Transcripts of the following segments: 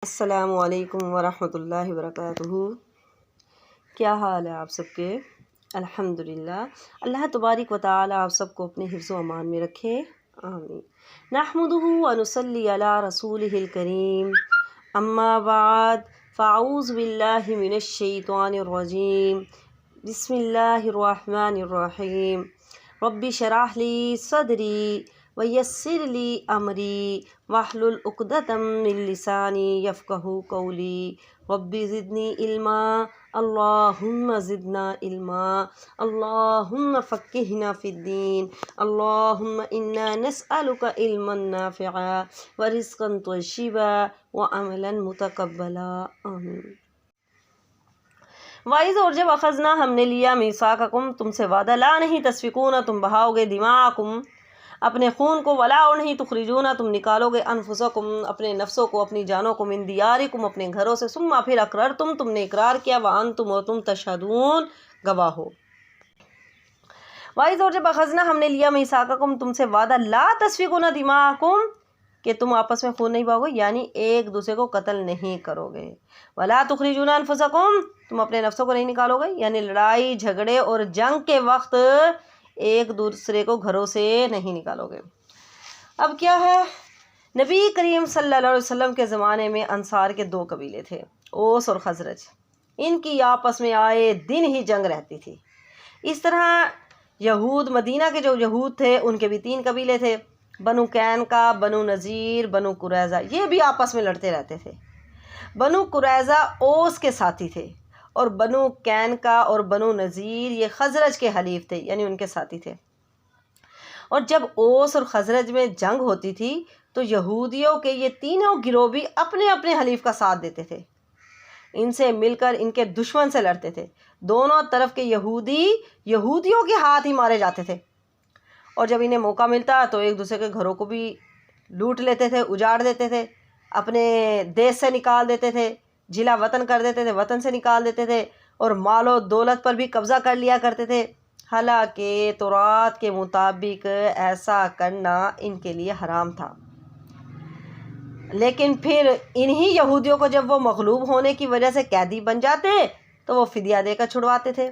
السلام علیکم ورحمۃ اللہ وبرکاتہ۔ کیا حال ہے آپ سب کے؟ الحمدللہ، اللہ تبارک و تعالی آپ سب کو اپنے حفظ و امان میں رکھے، آمین۔ نحمدہ و نصلی علی رسولہ الکریم، اما بعد فاعوذ باللہ من الشیطان الرجیم، بسم اللہ الرحمن الرحیم۔ رب اشرح لی صدری ویسر لی امری واحلل عقدۃ من لسانی یفقہوا قولی۔ رب زدنی علما، اللہم زدنا علما، اللہم فقہنا فی الدین، اللہم انا نسألک علما نافعا ورزقا طیبا وعملا متقبلا، آمین۔ وائز اور جب اخذنا ہم نے لیا میثاقکم تم سے وعدہ، لا نہیں تسفکون تم بہاؤ گے، دماءکم اپنے خون کو، ولا اور نہیں تخرجون تم نکالو گے، انفسکم اپنے نفسوں کو، اپنی جانوں کو، من دیارکم اپنے گھروں سے، ثم پھر اقررتم تم نے اقرار کیا، وانتم اور تم تشہدون گواہ ہو۔ وائز اور جب اخذنا ہم نے لیا میثاقکم تم سے وعدہ، لا تسفکون دماءکم کہ تم آپس میں خون نہیں بہاؤ گے، یعنی ایک دوسرے کو قتل نہیں کرو گے، ولا تخرجون انفسکم تم اپنے نفسوں کو نہیں نکالو گے، یعنی لڑائی جھگڑے اور جنگ کے وقت ایک دوسرے کو گھروں سے نہیں نکالو گے۔ اب کیا ہے، نبی کریم صلی اللہ علیہ وسلم کے زمانے میں انصار کے دو قبیلے تھے، اوس اور خزرج، ان کی آپس میں آئے دن ہی جنگ رہتی تھی۔ اس طرح یہود، مدینہ کے جو یہود تھے ان کے بھی تین قبیلے تھے، بنو قینقاع، بنو نذیر، بنو قریظہ، یہ بھی آپس میں لڑتے رہتے تھے۔ بنو قریظہ اوس کے ساتھی تھے اور بنو قینقاع اور بنو نذیر یہ خزرج کے حلیف تھے، یعنی ان کے ساتھی تھے۔ اور جب اوس اور خزرج میں جنگ ہوتی تھی تو یہودیوں کے یہ تینوں گروہ بھی اپنے اپنے حلیف کا ساتھ دیتے تھے، ان سے مل کر ان کے دشمن سے لڑتے تھے۔ دونوں طرف کے یہودی یہودیوں کے ہاتھ ہی مارے جاتے تھے، اور جب انہیں موقع ملتا تو ایک دوسرے کے گھروں کو بھی لوٹ لیتے تھے، اجاڑ دیتے تھے، اپنے دیش سے نکال دیتے تھے، جلا وطن کر دیتے تھے، وطن سے نکال دیتے تھے، اور مال و دولت پر بھی قبضہ کر لیا کرتے تھے۔ حالانکہ تورات کے مطابق ایسا کرنا ان کے لیے حرام تھا، لیکن پھر انہی یہودیوں کو جب وہ مغلوب ہونے کی وجہ سے قیدی بن جاتے تو وہ فدیہ دے کر چھڑواتے تھے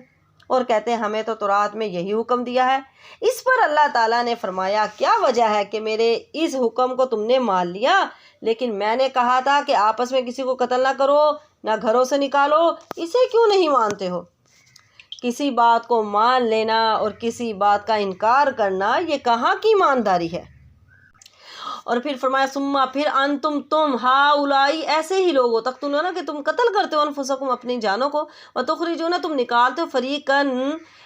اور کہتے ہیں ہمیں تو تورات میں یہی حکم دیا ہے۔ اس پر اللہ تعالیٰ نے فرمایا، کیا وجہ ہے کہ میرے اس حکم کو تم نے مان لیا، لیکن میں نے کہا تھا کہ آپس میں کسی کو قتل نہ کرو، نہ گھروں سے نکالو، اسے کیوں نہیں مانتے ہو؟ کسی بات کو مان لینا اور کسی بات کا انکار کرنا یہ کہاں کی ایمانداری ہے؟ اور پھر فرمایا ثم پھر انتم تم ہاؤلائی ایسے ہی لوگ ہو، تقتلون کہ تم قتل کرتے ہو، انفسکم اپنی جانوں کو، وتخرجون تم نکالتے ہو، فریقاً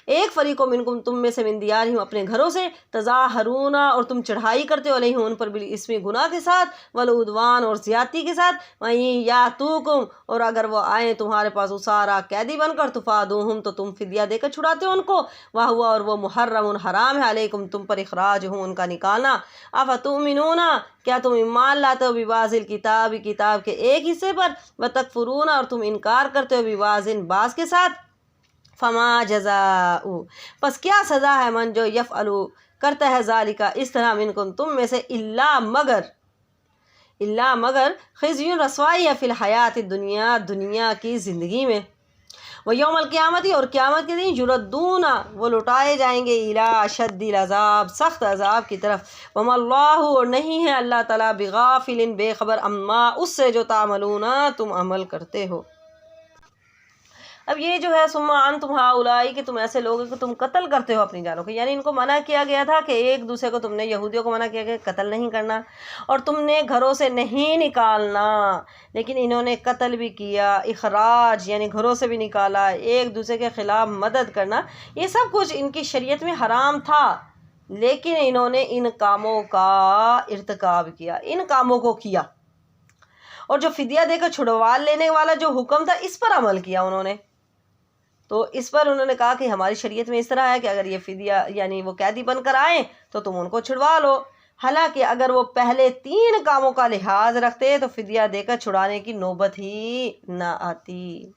ایک فریق و منکم تم میں سے، من دیارہم اپنے گھروں سے، تظاہرون اور تم چڑھائی کرتے ہو، علیہم ان پر بالاسم گناہ کے ساتھ، والعدوان اور زیادتی کے ساتھ، وَإِن یأتوکم اور اگر وہ آئیں تمہارے پاس اسارا قیدی بن کر، تفادوہم تو تم فدیہ دے کر چھڑاتے ہو ان کو، وہو اور وہ محرم حرام ہے، علیکم تم پر اخراجہم ان کا نکالنا، افتؤمنون کیا تم ایمان لاتے ہو، ببعض الکتاب کتاب کے ایک حصے پر، وتکفرون اور تم انکار کرتے ہو، ببعض بعض کے ساتھ، فما جزاء پس کیا سزا ہے، من جو یفعلو کرتا ہے، ذالک اس طرح، منکم تم میں سے، الا مگر خزی رسوائی ہے، فی الحیات الدنیا دنیا کی زندگی میں، ویوم القیامتی اور قیامت کے دن، یردون وہ لوٹائے جائیں گے، الی اشد العذاب سخت عذاب کی طرف، وما اللہ اور نہیں ہے اللہ تعالیٰ، بغافل بے خبر، اما اس سے جو تعملون تم عمل کرتے ہو۔ اب یہ جو ہے ثم انتم ہؤلاء کہ تم ایسے لوگ ہو کہ تم قتل کرتے ہو اپنی جانوں کو، یعنی ان کو منع کیا گیا تھا کہ ایک دوسرے کو، تم نے یہودیوں کو منع کیا کہ قتل نہیں کرنا اور تم نے گھروں سے نہیں نکالنا، لیکن انہوں نے قتل بھی کیا، اخراج یعنی گھروں سے بھی نکالا، ایک دوسرے کے خلاف مدد کرنا، یہ سب کچھ ان کی شریعت میں حرام تھا، لیکن انہوں نے ان کاموں کا ارتکاب کیا، ان کاموں کو کیا، اور جو فدیہ دے کر چھڑوا لینے والا جو حکم تھا اس پر عمل کیا انہوں نے۔ تو اس پر انہوں نے کہا کہ ہماری شریعت میں اس طرح ہے کہ اگر یہ فدیہ یعنی وہ قیدی بن کر آئیں تو تم ان کو چھڑوا لو، حالانکہ اگر وہ پہلے تین کاموں کا لحاظ رکھتے تو فدیہ دے کر چھڑانے کی نوبت ہی نہ آتی۔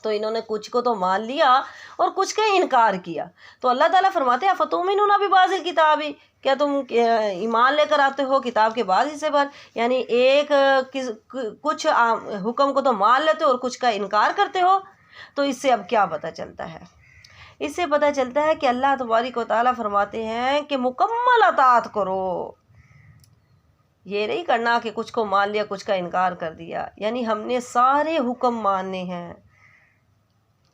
تو انہوں نے کچھ کو تو مان لیا اور کچھ کا انکار کیا. تو اللہ تعالیٰ فرماتے ہیں فتؤمنون ببعض الکتاب، کیا تم ایمان لے کر آتے ہو کتاب کے بعض حصے پر؟ یعنی ایک کچھ حکم کو تو مان لیتے ہو اور کچھ کا انکار کرتے ہو. تو اس سے اب کیا پتہ چلتا ہے؟ اس سے پتہ چلتا ہے کہ اللہ تبارک و تعالیٰ فرماتے ہیں کہ مکمل اطاعت کرو. یہ نہیں کرنا کہ کچھ کو مان لیا کچھ کا انکار کر دیا، یعنی ہم نے سارے حکم ماننے ہیں.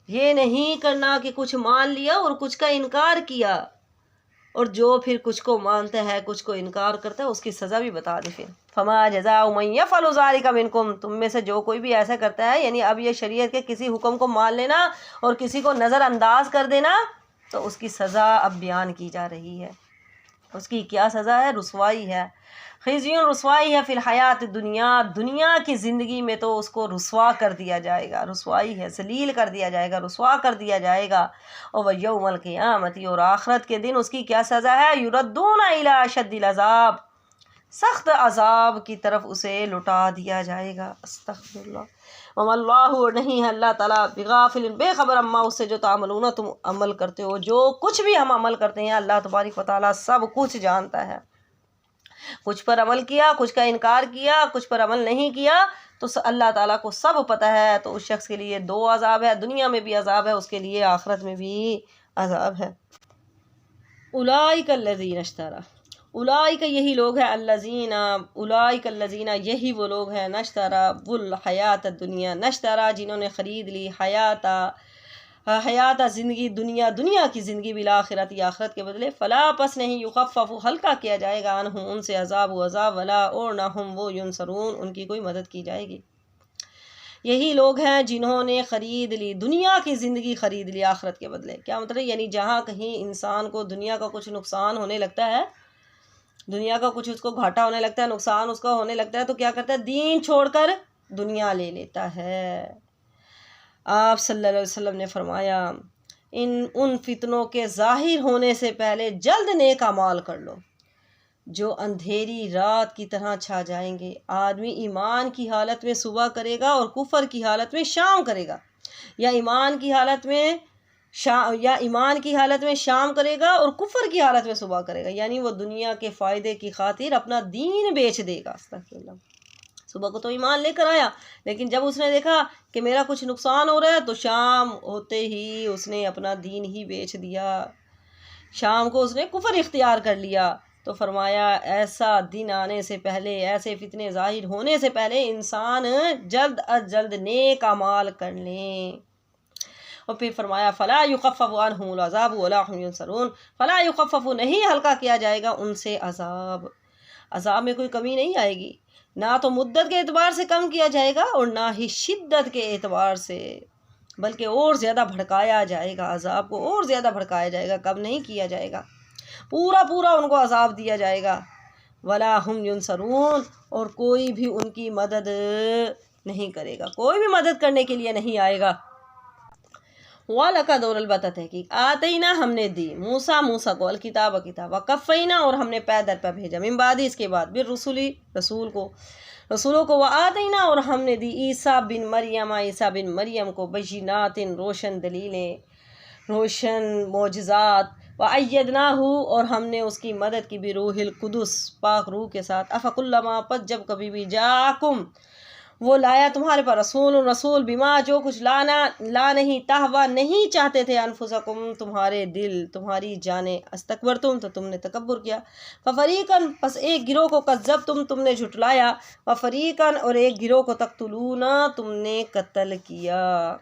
یہ نہیں کرنا کہ کچھ مان لیا اور کچھ کا انکار کیا، اور جو پھر کچھ کو مانتا ہے کچھ کو انکار کرتا ہے اس کی سزا بھی بتا دے. پھر فما جزاء من یفعل ذلک منکم، تم میں سے جو کوئی بھی ایسا کرتا ہے، یعنی اب یہ شریعت کے کسی حکم کو مان لینا اور کسی کو نظر انداز کر دینا، تو اس کی سزا اب بیان کی جا رہی ہے. اس کی کیا سزا ہے؟ رسوائی ہے. خزی رسوائی ہے فی الحیات دنیا، دنیا کی زندگی میں تو اس کو رسوا کر دیا جائے گا. رسوائی ہے، ذلیل کر دیا جائے گا، رسوا کر دیا جائے گا. اور یوم القیامت، اور آخرت کے دن اس کی کیا سزا ہے؟ یردون الی اشد العذاب، سخت عذاب کی طرف اسے لٹا دیا جائے گا. استغفر اللہ. وما اللہ، اور نہیں ہے اللہ تعالیٰ بغافل، بے خبر، اما اس سے جو تعملون، تم عمل کرتے ہو. جو کچھ بھی ہم عمل کرتے ہیں اللہ تبارک و تعالیٰ سب کچھ جانتا ہے. کچھ پر عمل کیا، کچھ کا انکار کیا، کچھ پر عمل نہیں کیا، تو اللہ تعالیٰ کو سب پتہ ہے. تو اس شخص کے لیے دو عذاب ہے، دنیا میں بھی عذاب ہے، اس کے لیے آخرت میں بھی عذاب ہے. اولئک الذین اشتروا، اولئک یہی لوگ ہیں، الذین، اولئک الذین یہی وہ لوگ ہیں، نشتروا الحیات الدنیا، نشتروا جنہوں نے خرید لی، حیات زندگی، دنیا کی زندگی، بالآخرت آخرت کے بدلے، فلا پس نہیں، یخفف ہلکا کیا جائے گا، عنہم ان سے عذاب و عذاب، ولا اور نہ ہم وہ ینصرون ان کی کوئی مدد کی جائے گی. یہی لوگ ہیں جنہوں نے خرید لی دنیا کی زندگی، خرید لی آخرت کے بدلے. کیا مطلب؟ یعنی جہاں کہیں انسان کو دنیا کا کچھ نقصان ہونے لگتا ہے، دنیا کا کچھ اس کو گھاٹا ہونے لگتا ہے، نقصان اس کا ہونے لگتا ہے، تو کیا کرتا ہے؟ دین چھوڑ کر دنیا لے لیتا ہے. آپ صلی اللہ علیہ وسلم نے فرمایا ان فتنوں کے ظاہر ہونے سے پہلے جلد نیک اعمال کر لو جو اندھیری رات کی طرح چھا جائیں گے. آدمی ایمان کی حالت میں صبح کرے گا اور کفر کی حالت میں شام کرے گا، یا ایمان کی حالت میں شام کرے گا اور کفر کی حالت میں صبح کرے گا. یعنی وہ دنیا کے فائدے کی خاطر اپنا دین بیچ دے گا. استغفر اللہ. صبح کو تو ایمان لے کر آیا، لیکن جب اس نے دیکھا کہ میرا کچھ نقصان ہو رہا ہے تو شام ہوتے ہی اس نے اپنا دین ہی بیچ دیا، شام کو اس نے کفر اختیار کر لیا. تو فرمایا ایسا دن آنے سے پہلے، ایسے فتنے ظاہر ہونے سے پہلے انسان جلد از جلد نیک اعمال کر لیں. اور پھر فرمایا فلا یخفف عنہم العذاب ولا هم ینصرون، فلا یخفف، نہیں ہلکا کیا جائے گا ان سے عذاب میں کوئی کمی نہیں آئے گی، نہ تو مدت کے اعتبار سے کم کیا جائے گا اور نہ ہی شدت کے اعتبار سے، بلکہ اور زیادہ بھڑکایا جائے گا. عذاب کو اور زیادہ بھڑکایا جائے گا، کم نہیں کیا جائے گا، پورا ان کو عذاب دیا جائے گا. ولا هم ینصرون، اور کوئی بھی ان کی مدد نہیں کرے گا، کوئی بھی مدد کرنے کے لیے نہیں آئے گا. وَلَقَدْ، اور البتہ تحقیق، آتینا، ہم نے دی، موسیٰ کو، الکتاب کفینا، اور ہم نے پے در پہ بھیجا، من بعد، اس کے بعد، رسولوں کو، وآتینا، اور ہم نے دی عیسیٰ بن مریم کو، بینات، روشن دلیلیں، روشن معجزات، وَأَيَّدْنَاهُ، اور ہم نے اس کی مدد کی، بروح القدس، پاک روح کے ساتھ، أَفَكُلَّمَا، پس جب کبھی بھی، جاءکم، وہ لایا تمہارے پر، رسول بما، جو کچھ لا نہیں، تہوا، نہیں چاہتے تھے، انفسکم، تمہارے دل، تمہاری جانیں، استکبرتم، تو تم نے تکبر کیا، ففریقاً، پس ایک گروہ کو، کذبتم، تم نے جھٹلایا، وفریقاً، اور ایک گروہ کو، تقتلون، تم نے قتل کیا.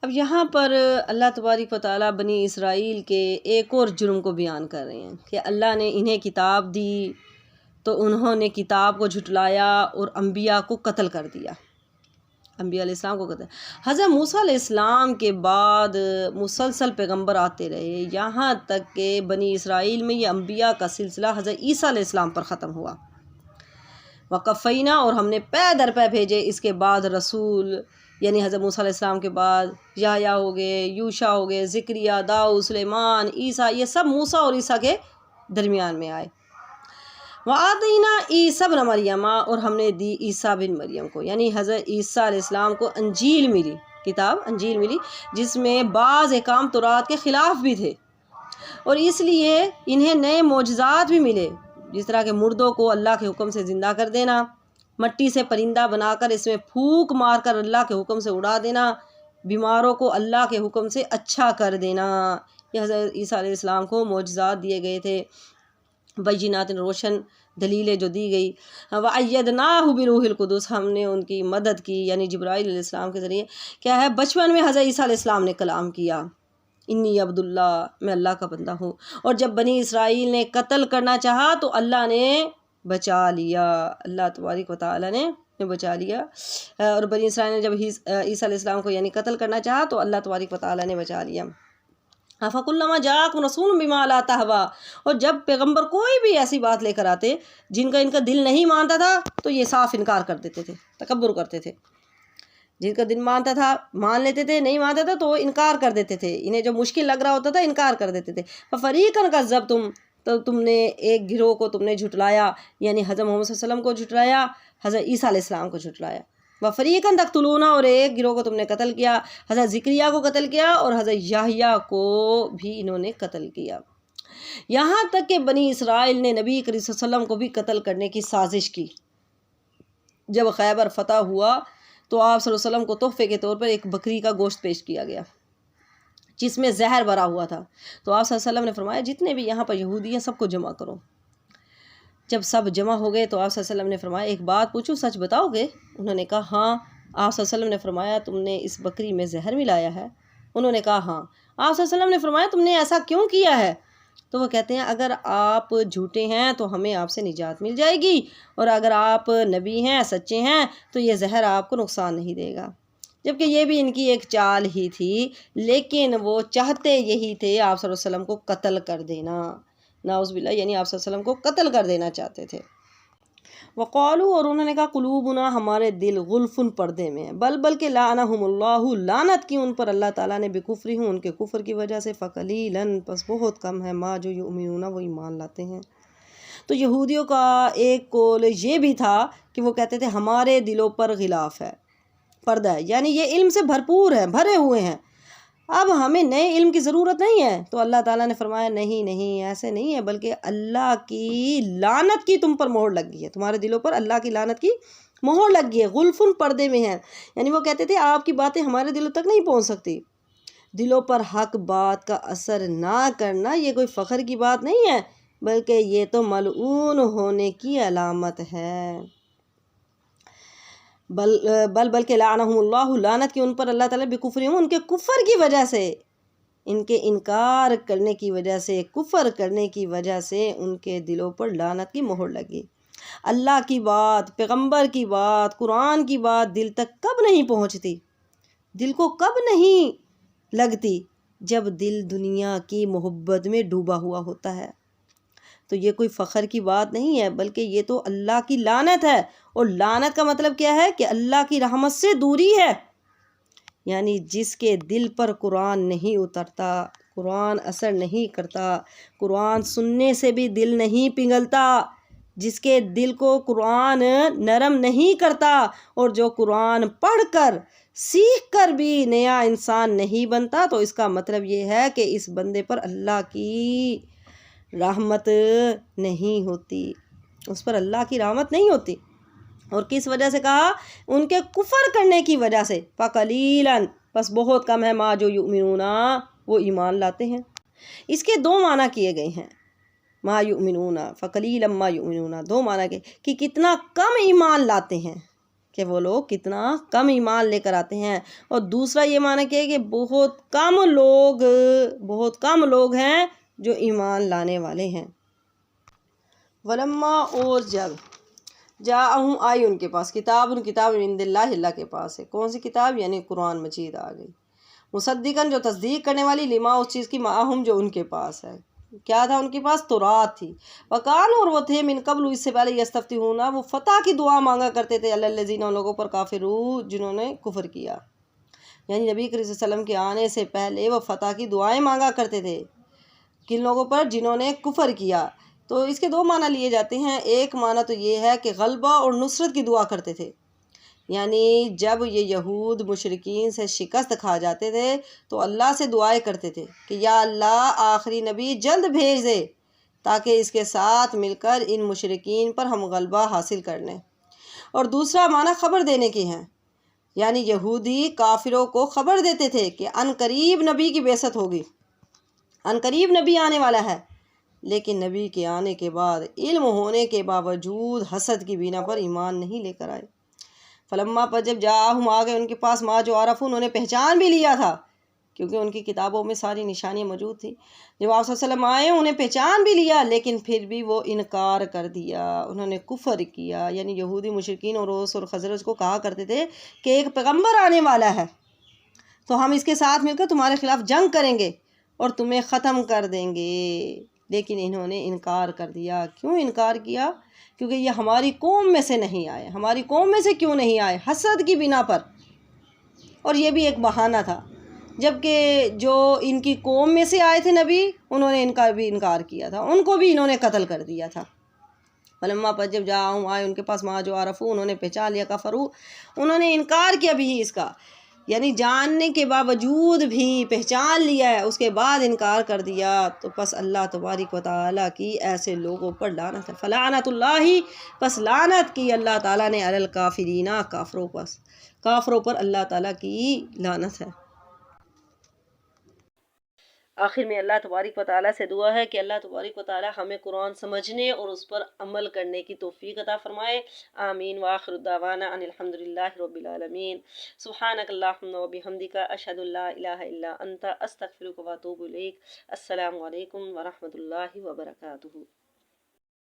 اب یہاں پر اللہ تبارک و تعالیٰ بنی اسرائیل کے ایک اور جرم کو بیان کر رہے ہیں کہ اللہ نے انہیں کتاب دی تو انہوں نے کتاب کو جھٹلایا اور انبیاء کو قتل کر دیا، انبیاء علیہ السلام کو قتل. حضرت موسیٰ علیہ السلام کے بعد مسلسل پیغمبر آتے رہے، یہاں تک کہ بنی اسرائیل میں یہ انبیاء کا سلسلہ حضرت عیسیٰ علیہ السلام پر ختم ہوا. وقفینا، اور ہم نے پے در پے بھیجے اس کے بعد رسول، یعنی حضرت موسیٰ علیہ السلام کے بعد یحییٰ ہو گئے، یوشع ہو گئے، زکریا، داؤد، سلیمان، عیسیٰ، یہ سب موسیٰ اور عیسیٰ کے درمیان میں آئے. وَآتَيْنَا عیسیٰ ابن مریم، اور ہم نے دی عیسیٰ بن مریم کو، یعنی حضرت عیسیٰ علیہ السلام کو انجیل ملی، کتاب انجیل ملی، جس میں بعض احکام تورات کے خلاف بھی تھے، اور اس لیے انہیں نئے معجزات بھی ملے، جس طرح کہ مردوں کو اللہ کے حکم سے زندہ کر دینا، مٹی سے پرندہ بنا کر اس میں پھونک مار کر اللہ کے حکم سے اڑا دینا، بیماروں کو اللہ کے حکم سے اچھا کر دینا۔ یہ حضرت عیسیٰ علیہ السلام کو معجزات دیے گئے تھے، بینات، روشن دلیلیں جو دی گئی۔ وَأَيَّدْنَاهُ بِرُوحِ الْقُدُسِ، ہم نے ان کی مدد کی، یعنی جبرائیل علیہ السلام کے ذریعے کیا ہے، بچپن میں حضرت عیسیٰ علیہ السلام نے کلام کیا، انی عبداللہ، میں اللہ کا بندہ ہوں، اور جب بنی اسرائیل نے قتل کرنا چاہا تو اللہ نے بچا لیا، اللہ تبارک و تعالیٰ نے بچا لیا، اور بنی اسرائیل نے جب عیسیٰ علیہ السلام کو یعنی قتل کرنا چاہا تو اللہ تبارک و تعالیٰ نے بچا لیا۔ فَكُلَّمَا جَاءَكُمْ رَسُولٌ بِمَا لَا تَهْوَىٰ، اور جب پیغمبر کوئی بھی ایسی بات لے کر آتے جن کا ان کا دل نہیں مانتا تھا تو یہ صاف انکار کر دیتے تھے، تکبر کرتے تھے، جن کا دل مانتا تھا مان لیتے تھے، نہیں مانتا تھا تو وہ انکار کر دیتے تھے، انہیں جو مشکل لگ رہا ہوتا تھا انکار کر دیتے تھے۔ فَفَرِيقًا كَذَّبْتُمْ، تو تم نے ایک گروہ کو تم نے جھٹلایا، یعنی حضرت محمد صلی اللہ علیہ وسلم کو جھٹلایا، حضرت عیسیٰ علیہ السلام کو جھٹلایا۔ وَفَرِيقًا تَقْتُلُونَ، اور ایک گروہ کو تم نے قتل کیا، حضرت زکریا کو قتل کیا اور حضرت یحییٰ کو بھی انہوں نے قتل کیا، یہاں تک کہ بنی اسرائیل نے نبی کریم صلی اللہ علیہ وسلم کو بھی قتل کرنے کی سازش کی۔ جب خیبر فتح ہوا تو آپ صلی اللہ علیہ وسلم کو تحفے کے طور پر ایک بکری کا گوشت پیش کیا گیا جس میں زہر بھرا ہوا تھا، تو آپ صلی اللہ علیہ وسلم نے فرمایا جتنے بھی یہاں پر یہودی ہیں سب کو جمع کرو۔ جب سب جمع ہو گئے تو آپ صلی اللہ علیہ وسلم نے فرمایا ایک بات پوچھوں، سچ بتاؤ گے؟ انہوں نے کہا ہاں۔ آپ صلی اللہ علیہ وسلم نے فرمایا تم نے اس بکری میں زہر ملایا ہے؟ انہوں نے کہا ہاں۔ آپ صلی اللہ علیہ وسلم نے فرمایا تم نے ایسا کیوں کیا ہے؟ تو وہ کہتے ہیں اگر آپ جھوٹے ہیں تو ہمیں آپ سے نجات مل جائے گی، اور اگر آپ نبی ہیں، سچے ہیں، تو یہ زہر آپ کو نقصان نہیں دے گا۔ جبکہ یہ بھی ان کی ایک چال ہی تھی، لیکن وہ چاہتے یہی تھے آپ صلی اللہ علیہ وسلم کو قتل کر دینا، نعوذ باللہ، یعنی آپ صلی اللہ علیہ وسلم کو قتل کر دینا چاہتے تھے۔ وقالو، اور انہوں نے کہا قلوبنا، ہمارے دل غلفن، پردے میں ہیں، بلکہ لعنہم اللہ، لعنت کی ان پر اللہ تعالیٰ نے بکفرہم، ان کے کفر کی وجہ سے، فقلیلاً، پس بہت کم ہے، ما جو یؤمنون، وہ ایمان لاتے ہیں۔ تو یہودیوں کا ایک قول یہ بھی تھا کہ وہ کہتے تھے ہمارے دلوں پر غلاف ہے، پردہ ہے، یعنی یہ علم سے بھرپور ہیں، بھرے ہوئے ہیں، اب ہمیں نئے علم کی ضرورت نہیں ہے۔ تو اللہ تعالیٰ نے فرمایا نہیں نہیں، ایسے نہیں ہے، بلکہ اللہ کی لعنت کی تم پر مہر لگ گئی ہے، تمہارے دلوں پر اللہ کی لعنت کی مہر لگ گئی ہے، غلفن، پردے میں ہیں، یعنی وہ کہتے تھے آپ کی باتیں ہمارے دلوں تک نہیں پہنچ سکتی۔ دلوں پر حق بات کا اثر نہ کرنا یہ کوئی فخر کی بات نہیں ہے، بلکہ یہ تو ملعون ہونے کی علامت ہے۔ بلکہ لعنہم اللہ، لعنت کی ان پر اللہ تعالیٰ بکفرہم، ان کے کفر کی وجہ سے، ان کے انکار کرنے کی وجہ سے، کفر کرنے کی وجہ سے ان کے دلوں پر لعنت کی مہر لگی۔ اللہ کی بات، پیغمبر کی بات، قرآن کی بات دل تک کب نہیں پہنچتی، دل کو کب نہیں لگتی؟ جب دل دنیا کی محبت میں ڈوبا ہوا ہوتا ہے۔ تو یہ کوئی فخر کی بات نہیں ہے، بلکہ یہ تو اللہ کی لعنت ہے، اور لعنت کا مطلب کیا ہے کہ اللہ کی رحمت سے دوری ہے، یعنی جس کے دل پر قرآن نہیں اترتا، قرآن اثر نہیں کرتا، قرآن سننے سے بھی دل نہیں پگھلتا، جس کے دل کو قرآن نرم نہیں کرتا، اور جو قرآن پڑھ کر سیکھ کر بھی نیا انسان نہیں بنتا، تو اس کا مطلب یہ ہے کہ اس بندے پر اللہ کی رحمت نہیں ہوتی، اس پر اللہ کی رحمت نہیں ہوتی۔ اور کس وجہ سے کہا؟ ان کے کفر کرنے کی وجہ سے، فقلیلاً، بس بہت کم ہے، ما جو یؤمنون، وہ ایمان لاتے ہیں۔ اس کے دو معنی کیے گئے ہیں، ما یؤمنون، فقلیلاً ما یؤمنون، دو معنی کے کہ کتنا کم ایمان لاتے ہیں، کہ وہ لوگ کتنا کم ایمان لے کر آتے ہیں، اور دوسرا یہ معنی کیا ہے کہ بہت کم لوگ ہیں جو ایمان لانے والے ہیں۔ ولما، اور جب جاءہم، آئی ان کے پاس، کتاب من عند اللہ، اللہ کے پاس ہے، کون سی کتاب؟ یعنی قرآن مجید آ گئی، مصدقاً، جو تصدیق کرنے والی، لما، اس چیز کی، معہم، جو ان کے پاس ہے۔ کیا تھا ان کے پاس؟ تورات تھی۔ وکانوا، اور وہ تھے، من قبل، اس سے پہلے، یستفتحون، وہ فتح کی دعا مانگا کرتے تھے، علی الذین، ان لوگوں پر، کافروا، جنہوں نے کفر کیا، یعنی نبی کریم صلی اللہ علیہ وسلم کے آنے سے پہلے وہ فتح کی دعائیں مانگا کرتے تھے، کن لوگوں پر؟ جنہوں نے کفر کیا۔ تو اس کے دو معنی لیے جاتے ہیں. ایک معنی تو یہ ہے کہ غلبہ اور نصرت کی دعا کرتے تھے، یعنی جب یہ یہود مشرکین سے شکست کھا جاتے تھے تو اللہ سے دعائیں کرتے تھے کہ یا اللہ آخری نبی جلد بھیج دے تاکہ اس کے ساتھ مل کر ان مشرکین پر ہم غلبہ حاصل کر لیں. اور دوسرا معنی خبر دینے کی ہیں، یعنی یہودی کافروں کو خبر دیتے تھے کہ ان قریب نبی کی بعثت ہوگی، ان قریب نبی آنے والا ہے. لیکن نبی کے آنے کے بعد علم ہونے کے باوجود حسد کی بنا پر ایمان نہیں لے کر آئے. فلما پر جب جاہم آ گئے ان کے پاس ما جو عرف، انہوں نے پہچان بھی لیا تھا کیونکہ ان کی کتابوں میں ساری نشانیاں موجود تھیں. جب آپ صلی اللہ علیہ وسلم آئے انہیں پہچان بھی لیا، لیکن پھر بھی وہ انکار کر دیا، انہوں نے کفر کیا. یعنی یہودی مشرکین اور اوس اور خزرج کو کہا کرتے تھے کہ ایک پیغمبر آنے والا ہے تو ہم اس کے ساتھ مل کر تمہارے خلاف جنگ کریں گے اور تمہیں ختم کر دیں گے. لیکن انہوں نے انکار کر دیا. کیوں انکار کیا؟ کیونکہ یہ ہماری قوم میں سے نہیں آئے. ہماری قوم میں سے کیوں نہیں آئے؟ حسد کی بنا پر. اور یہ بھی ایک بہانہ تھا، جبکہ جو ان کی قوم میں سے آئے تھے نبی، انہوں نے ان کا بھی انکار کیا تھا، ان کو بھی انہوں نے قتل کر دیا تھا. فلما پر جب جاؤں آئے ان کے پاس ما جو عرفو، انہوں نے پہچان لیا، کفرو، انہوں نے انکار کیا بھی اس کا، یعنی جاننے کے باوجود بھی پہچان لیا ہے اس کے بعد انکار کر دیا. تو پس اللہ تبارک و تعالیٰ کی ایسے لوگوں پر لعنت ہے. فلعنت اللہ، پس لعنت کی اللہ تعالیٰ نے علی الکافرین، کافروں پر اللہ تعالیٰ کی لعنت ہے. آخر میں اللہ تبارک و تعالیٰ سے دعا ہے کہ اللہ تبارک و تعالیٰ ہمیں قرآن سمجھنے اور اس پر عمل کرنے کی توفیق عطا فرمائے. آمین. وآخر دعوانا ان الحمد للہ رب العالمین. سبحانک اللہم و بحمدک، اشہد ان لا الہ الا انت، استغفرک و اتوب الیک. السلام علیکم ورحمۃ اللہ وبرکاتہ.